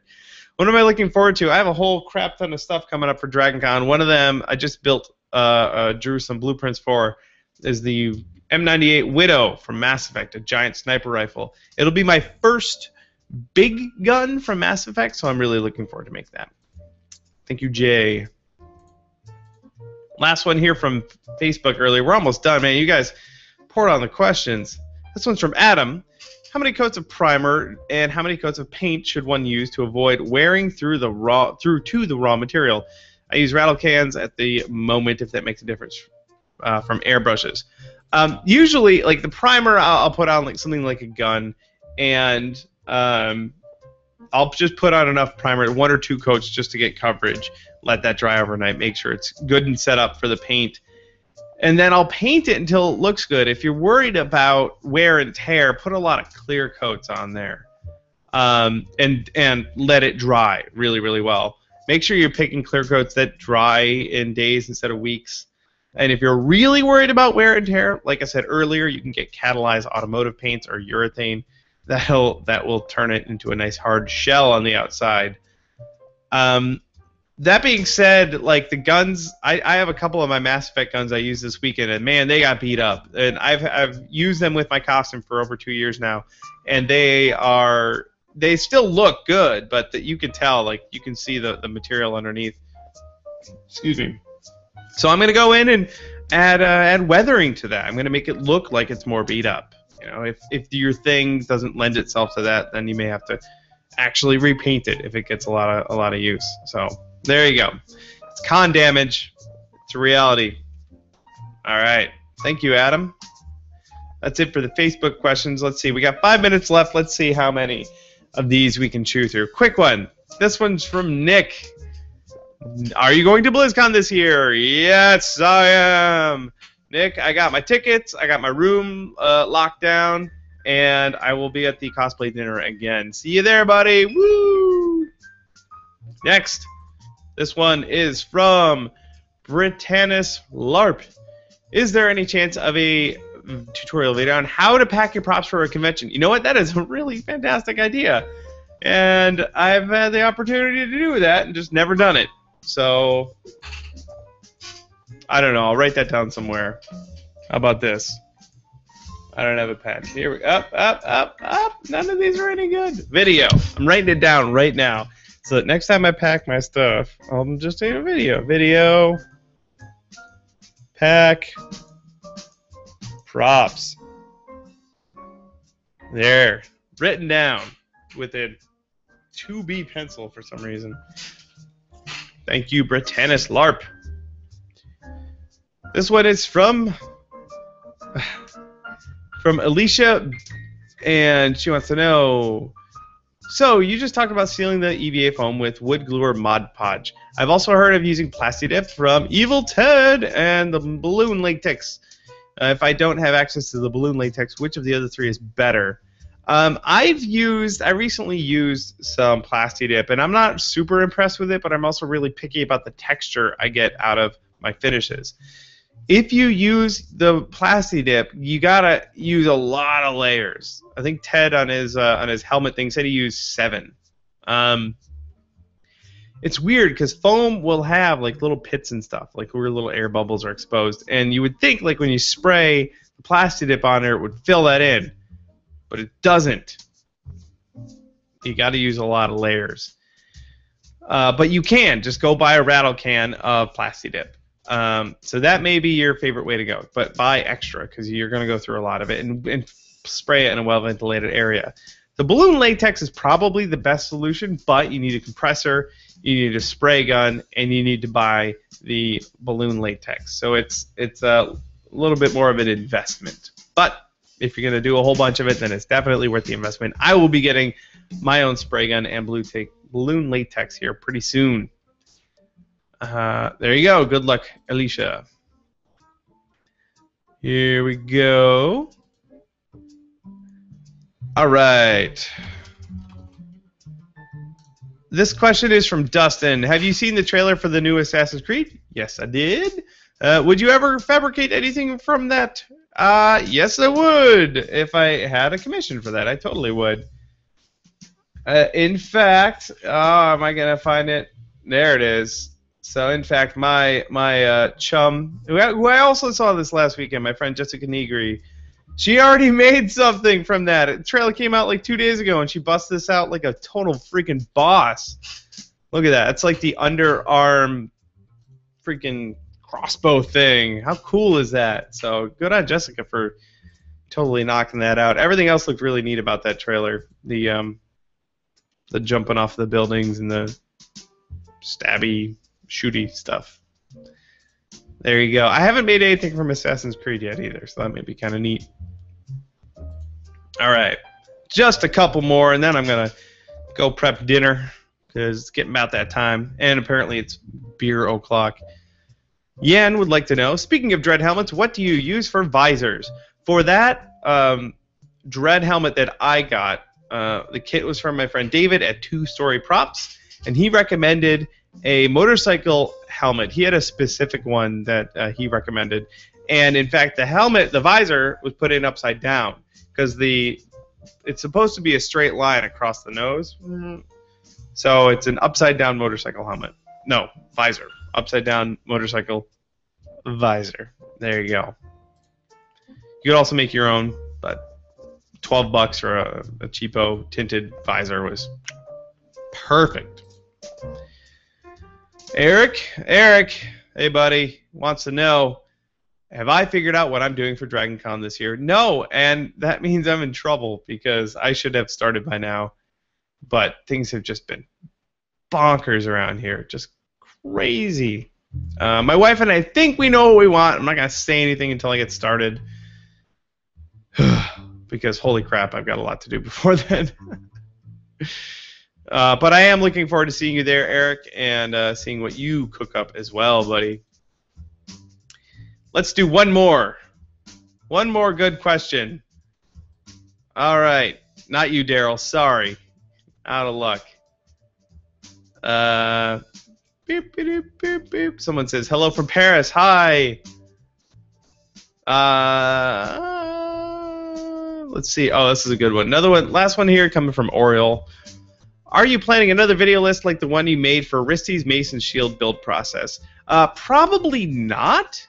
What am I looking forward to? I have a whole crap ton of stuff coming up for DragonCon. One of them I just built, drew some blueprints for, is the M98 Widow from Mass Effect, a giant sniper rifle. It'll be my first big gun from Mass Effect, so I'm really looking forward to make that. Thank you, Jay. Last one here from Facebook earlier. We're almost done, man. You guys poured on the questions. This one's from Adam. How many coats of primer and how many coats of paint should one use to avoid wearing through to the raw material? I use rattle cans at the moment, if that makes a difference, from airbrushes. Usually, like the primer, I'll put on like something like a gun, and I'll just put on enough primer, 1 or 2 coats, just to get coverage. Let that dry overnight. Make sure it's good and set up for the paint. And then I'll paint it until it looks good. If you're worried about wear and tear, put a lot of clear coats on there, and let it dry really, really well. Make sure you're picking clear coats that dry in days instead of weeks. And if you're really worried about wear and tear, like I said earlier, you can get catalyzed automotive paints or urethane. That will turn it into a nice hard shell on the outside. That being said, like the guns, I have a couple of my Mass Effect guns I used this weekend, and man, they got beat up. And I've used them with my costume for over 2 years now, and they still look good, but you can tell, like you can see the material underneath. Excuse me. So I'm gonna go in and add weathering to that. I'm gonna make it look like it's more beat up. You know, if your thing doesn't lend itself to that, then you may have to actually repaint it if it gets a lot of use. So. There you go. It's con damage. It's a reality. All right. Thank you, Adam. That's it for the Facebook questions. Let's see. We got 5 minutes left. Let's see how many of these we can chew through. Quick one. This one's from Nick. Are you going to BlizzCon this year? Yes, I am. Nick, I got my tickets. I got my room locked down. And I will be at the cosplay dinner again. See you there, buddy. Woo! Next. This one is from Britannis LARP. Is there any chance of a tutorial video on how to pack your props for a convention? You know what? That is a really fantastic idea. And I've had the opportunity to do that and just never done it. So, I don't know. I'll write that down somewhere. How about this? I don't have a pen. Here we go. Up. None of these are any good. Video. I'm writing it down right now. So that next time I pack my stuff, I'll just take a video. Video. Pack. Props. There. Written down with a 2B pencil for some reason. Thank you, Britannis LARP. This one is from Alicia, and she wants to know, so you just talked about sealing the EVA foam with wood glue or Mod Podge. I've also heard of using Plastidip from Evil Ted and the balloon latex. If I don't have access to the balloon latex, which of the other three is better? I recently used some Plastidip, and I'm not super impressed with it, but I'm also really picky about the texture I get out of my finishes. If you use the Plastidip, you gotta use a lot of layers. I think Ted on his helmet thing said he used 7. It's weird because foam will have like little pits and stuff, like where little air bubbles are exposed, and you would think like when you spray the Plastidip on there, it would fill that in, but it doesn't. You got to use a lot of layers. But you can just go buy a rattle can of Plastidip. So that may be your favorite way to go, but buy extra because you're going to go through a lot of it and spray it in a well-ventilated area. The balloon latex is probably the best solution, but you need a compressor, you need a spray gun, and you need to buy the balloon latex. So it's a little bit more of an investment. But if you're going to do a whole bunch of it, then it's definitely worth the investment. I will be getting my own spray gun and balloon latex here pretty soon. There you go. Good luck, Alicia. Here we go. All right. This question is from Dustin. Have you seen the trailer for the new Assassin's Creed? Yes, I did. Would you ever fabricate anything from that? Yes, I would. If I had a commission for that, I totally would. In fact, am I gonna find it? There it is. So, in fact, my chum, who I also saw this last weekend, my friend Jessica Negri, she already made something from that. The trailer came out like 2 days ago, and she busted this out like a total freaking boss. Look at that. It's like the underarm freaking crossbow thing. How cool is that? So, good on Jessica for totally knocking that out. Everything else looked really neat about that trailer. The jumping off the buildings and the stabby, shooty stuff. There you go. I haven't made anything from Assassin's Creed yet either, so that may be kind of neat. All right, just a couple more, and then I'm gonna go prep dinner because it's getting about that time, and apparently it's beer o'clock. Yan would like to know, speaking of dread helmets, what do you use for visors? For that dread helmet that I got, the kit was from my friend David at 2 Story Props, and he recommended a motorcycle helmet. He had a specific one that he recommended, and in fact the helmet, the visor, was put in upside down because it's supposed to be a straight line across the nose, so it's an upside down motorcycle helmet. No, visor. Upside down motorcycle visor. There you go. You could also make your own, but $12 for a cheapo tinted visor was perfect. Eric, hey buddy, wants to know, have I figured out what I'm doing for Dragon Con this year? No, and that means I'm in trouble because I should have started by now, but things have just been bonkers around here, just crazy. My wife and I think we know what we want. I'm not going to say anything until I get started because holy crap, I've got a lot to do before then. But I am looking forward to seeing you there, Eric, and seeing what you cook up as well, buddy. Let's do one more. One more good question. All right. Not you, Daryl. Sorry. Out of luck. Beep, beep, beep, beep. Someone says, hello from Paris. Hi. Let's see. Oh, this is a good one. Another one. Last one here coming from Oriole. Are you planning another video list like the one you made for Risty's Mason Shield build process? Probably not.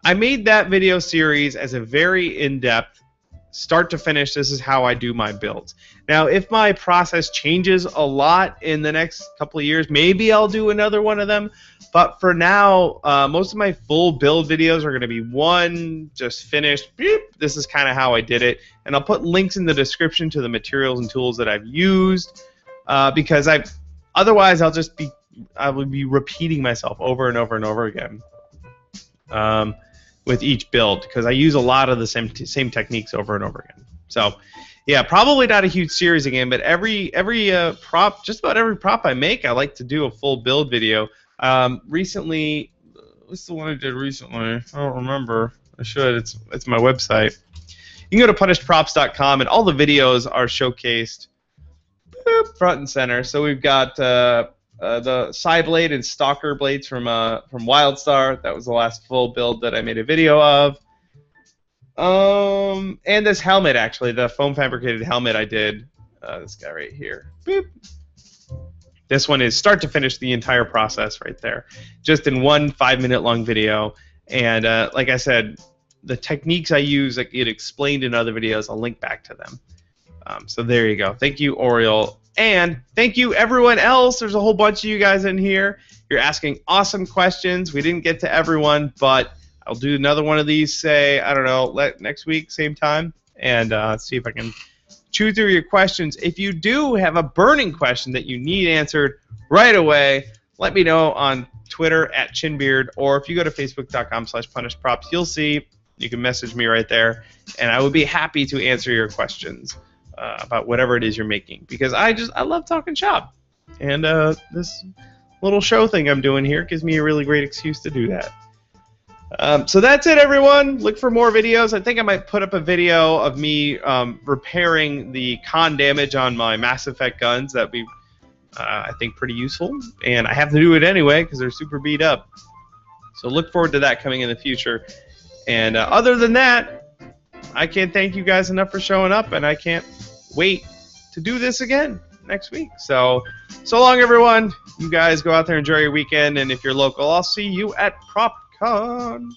I made that video series as a very in-depth, start to finish, this is how I do my builds. Now, if my process changes a lot in the next couple of years, maybe I'll do another one of them. But for now, most of my full build videos are going to be one, just finished, beep, this is kind of how I did it. And I'll put links in the description to the materials and tools that I've used, because otherwise I will be repeating myself over and over and over again. With each build, because I use a lot of the same techniques over and over again. So, yeah, probably not a huge series again, but every prop, just about every prop I make, I like to do a full build video. Recently, what's the one I did recently? I don't remember. I should. It's my website. You can go to punishedprops.com, and all the videos are showcased front and center. So we've got the Psy Blade and Stalker blades from WildStar. That was the last full build that I made a video of. And this helmet, actually, the foam fabricated helmet I did. This guy right here. Boop. This one is start to finish the entire process right there, just in one 5-minute long video. And like I said, the techniques I use, like it explained in other videos, I'll link back to them. So there you go. Thank you, Oriole. And thank you, everyone else. There's a whole bunch of you guys in here. You're asking awesome questions. We didn't get to everyone, but I'll do another one of these, say, I don't know, next week, same time, and see if I can chew through your questions. If you do have a burning question that you need answered right away, let me know on Twitter at Chinbeard, or if you go to facebook.com/punishedprops, you'll see. You can message me right there, and I would be happy to answer your questions about whatever it is you're making, because I love talking shop, and this little show thing I'm doing here gives me a really great excuse to do that. So that's it, everyone. Look for more videos. I think I might put up a video of me repairing the con damage on my Mass Effect guns. That'd be, I think, pretty useful, and I have to do it anyway because they're super beat up. So look forward to that coming in the future. And other than that, I can't thank you guys enough for showing up, and I can't wait to do this again next week. So long, everyone. You guys go out there, enjoy your weekend, and if you're local, I'll see you at PropCon.